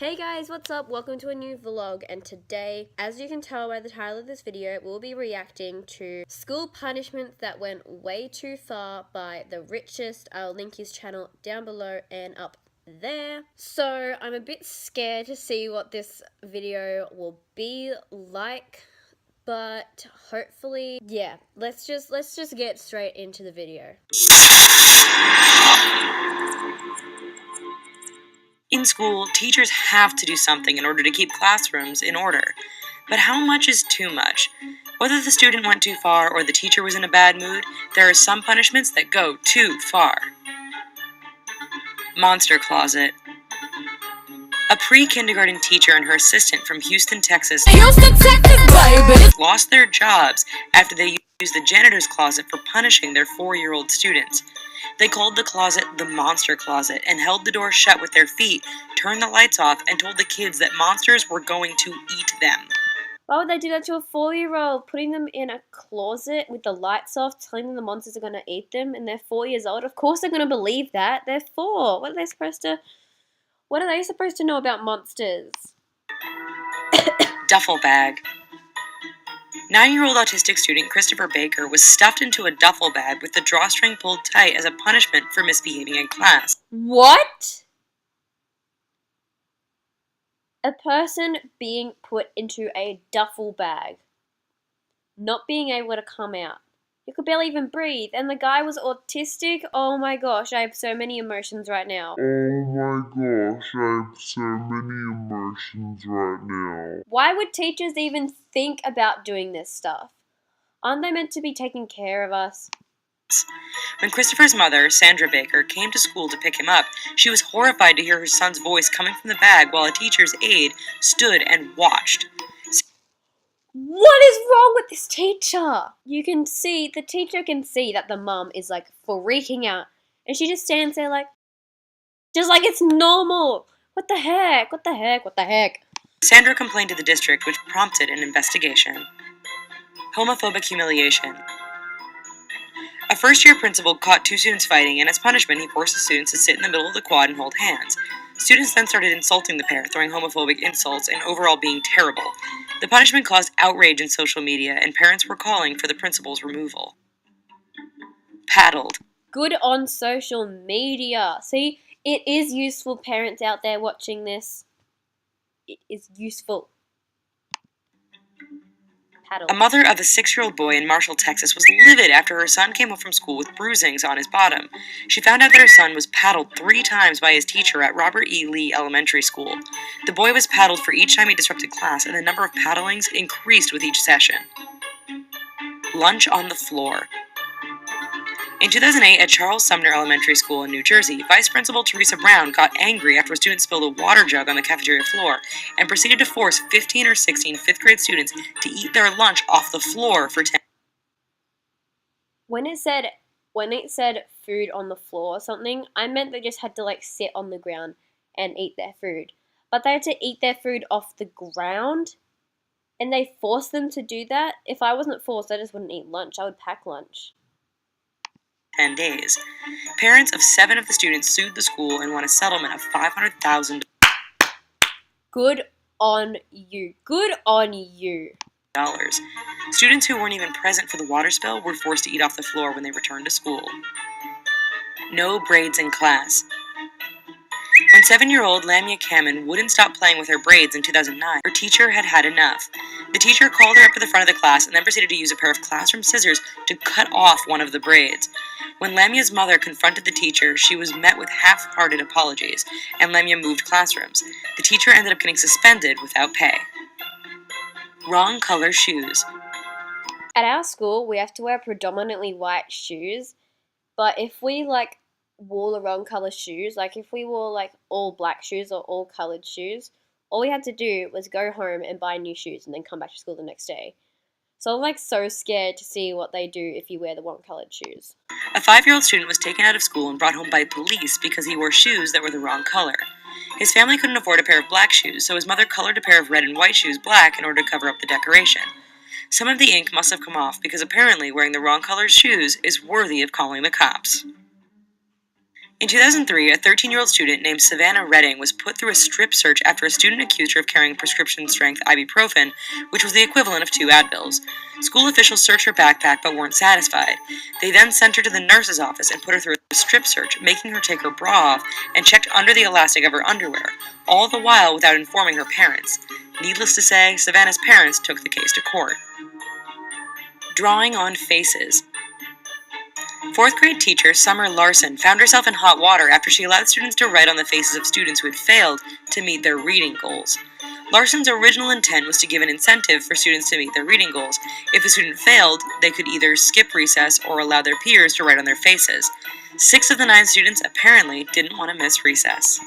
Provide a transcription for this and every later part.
Hey guys, what's up? Welcome to a new vlog, and today, as you can tell by the title of this video, we'll be reacting to school punishments that went way too far by TheRichest. I'll link his channel down below and up there. So I'm a bit scared to see what this video will be like, but hopefully, yeah, let's just get straight into the video. In school, teachers have to do something in order to keep classrooms in order. But how much is too much? Whether the student went too far or the teacher was in a bad mood, there are some punishments that go too far. Monster Closet. A pre-kindergarten teacher and her assistant from Houston, Texas, lost their jobs after they used the janitor's closet for punishing their 4-year-old students. They called the closet the Monster Closet and held the door shut with their feet, turned the lights off, and told the kids that monsters were going to eat them. Why would they do that to a 4-year-old? Putting them in a closet with the lights off, telling them the monsters are going to eat them, and they're 4 years old? Of course they're going to believe that. They're 4. What are they supposed to know about monsters? Duffel bag. 9-year-old autistic student Christopher Baker was stuffed into a duffel bag with the drawstring pulled tight as a punishment for misbehaving in class. What? A person being put into a duffel bag, not being able to come out. You could barely even breathe, and the guy was autistic. Oh my gosh, I have so many emotions right now. Why would teachers even think about doing this stuff? Aren't they meant to be taking care of us? When Christopher's mother, Sandra Baker, came to school to pick him up, she was horrified to hear her son's voice coming from the bag while a teacher's aide stood and watched. What is wrong with this teacher? You can see, the teacher can see that the mum is like freaking out. And she just stands there like it's normal. What the heck? What the heck? What the heck? Sandra complained to the district, which prompted an investigation. Homophobic humiliation. A first-year principal caught 2 students fighting, and as punishment, he forced the students to sit in the middle of the quad and hold hands. Students then started insulting the pair, throwing homophobic insults, and overall being terrible. The punishment caused outrage in social media, and parents were calling for the principal's removal. Paddled. Good on social media. See, it is useful, parents out there watching this. It is useful. A mother of a 6-year-old boy in Marshall, Texas, was livid after her son came home from school with bruisings on his bottom. She found out that her son was paddled 3 times by his teacher at Robert E. Lee Elementary School. The boy was paddled for each time he disrupted class, and the number of paddlings increased with each session. Lunch on the floor. In 2008, at Charles Sumner Elementary School in New Jersey, Vice Principal Teresa Brown got angry after a student spilled a water jug on the cafeteria floor and proceeded to force 15 or 16 fifth-grade students to eat their lunch off the floor for 10 When it said food on the floor or something, I meant they just had to like sit on the ground and eat their food. But they had to eat their food off the ground, and they forced them to do that. If I wasn't forced, I just wouldn't eat lunch. I would pack lunch. 10 days. Parents of 7 of the students sued the school and won a settlement of $500,000. Good on you. Good on you. Students who weren't even present for the water spill were forced to eat off the floor when they returned to school. No braids in class. When 7-year-old Lamia Kamen wouldn't stop playing with her braids in 2009, her teacher had had enough. The teacher called her up to the front of the class and then proceeded to use a pair of classroom scissors to cut off one of the braids. When Lamia's mother confronted the teacher, she was met with half-hearted apologies, and Lamia moved classrooms. The teacher ended up getting suspended without pay. Wrong color shoes. At our school, we have to wear predominantly white shoes, but if we wore the wrong color shoes, like if we wore all black shoes or all colored shoes, all we had to do was go home and buy new shoes and then come back to school the next day. So I'm so scared to see what they do if you wear the wrong colored shoes. A 5-year-old student was taken out of school and brought home by police because he wore shoes that were the wrong color. His family couldn't afford a pair of black shoes, so his mother colored a pair of red and white shoes black in order to cover up the decoration. Some of the ink must have come off because apparently wearing the wrong colored shoes is worthy of calling the cops. In 2003, a 13-year-old student named Savannah Redding was put through a strip search after a student accused her of carrying prescription-strength ibuprofen, which was the equivalent of 2 Advils. School officials searched her backpack but weren't satisfied. They then sent her to the nurse's office and put her through a strip search, making her take her bra off and checked under the elastic of her underwear, all the while without informing her parents. Needless to say, Savannah's parents took the case to court. Drawing on faces. 4th grade teacher Summer Larson found herself in hot water after she allowed students to write on the faces of students who had failed to meet their reading goals. Larson's original intent was to give an incentive for students to meet their reading goals. If a student failed, they could either skip recess or allow their peers to write on their faces. 6 of the 9 students apparently didn't want to miss recess.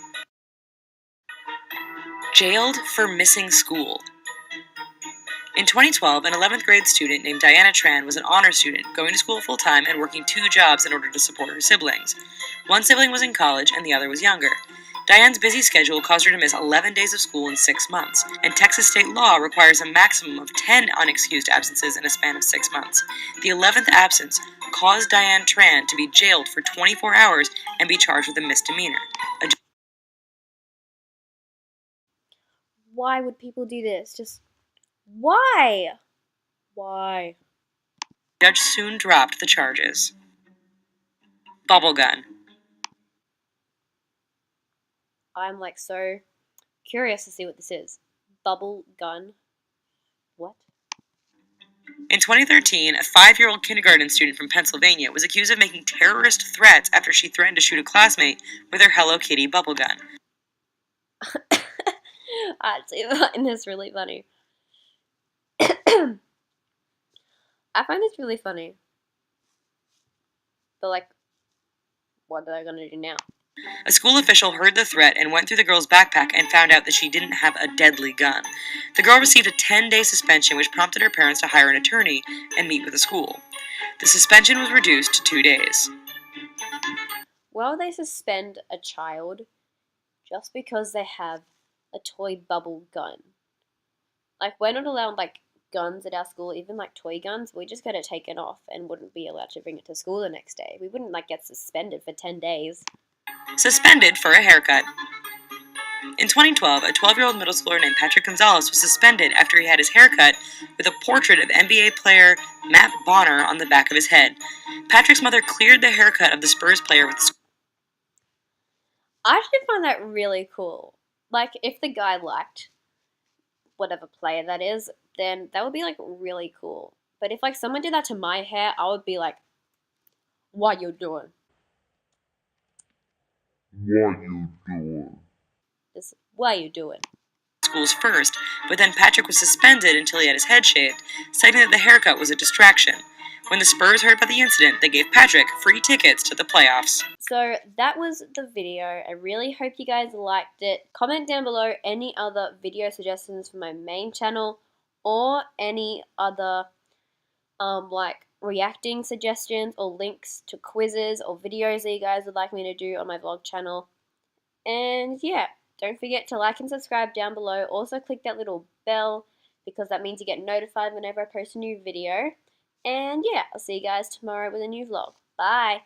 Jailed for missing school. In 2012, an 11th grade student named Diana Tran was an honor student, going to school full-time and working 2 jobs in order to support her siblings. One sibling was in college and the other was younger. Diane's busy schedule caused her to miss 11 days of school in 6 months, and Texas state law requires a maximum of 10 unexcused absences in a span of 6 months. The 11th absence caused Diane Tran to be jailed for 24 hours and be charged with a misdemeanor. Why would people do this? Just why? Why? The judge soon dropped the charges. Bubble gun. I'm like so curious to see what this is. Bubble gun. What? In 2013, a 5-year-old kindergarten student from Pennsylvania was accused of making terrorist threats after she threatened to shoot a classmate with her Hello Kitty bubble gun. I find this really funny. I find this really funny. But like, what are they gonna do now? A school official heard the threat and went through the girl's backpack and found out that she didn't have a deadly gun. The girl received a 10-day suspension, which prompted her parents to hire an attorney and meet with the school. The suspension was reduced to 2 days. Why would they suspend a child just because they have a toy bubble gun? Like, we're not allowed, like, guns at our school, even, like, toy guns. We just get it taken off and wouldn't be allowed to bring it to school the next day. We wouldn't, like, get suspended for 10 days. Suspended for a haircut. In 2012, a 12-year-old middle schooler named Patrick Gonzalez was suspended after he had his hair cut with a portrait of NBA player Matt Bonner on the back of his head. Patrick's mother cleared the haircut of the Spurs player with... I actually find that really cool. Like, if the guy liked whatever player that is, then that would be, like, really cool. But if, like, someone did that to my hair, I would be like, what you doing? What you doing? What you doing? Schools first, but then Patrick was suspended until he had his head shaved, citing that the haircut was a distraction. When the Spurs heard about the incident, they gave Patrick free tickets to the playoffs. So that was the video. I really hope you guys liked it. Comment down below any other video suggestions for my main channel or any other like reacting suggestions or links to quizzes or videos that you guys would like me to do on my vlog channel. And yeah, don't forget to like and subscribe down below. Also click that little bell because that means you get notified whenever I post a new video. And yeah, I'll see you guys tomorrow with a new vlog. Bye!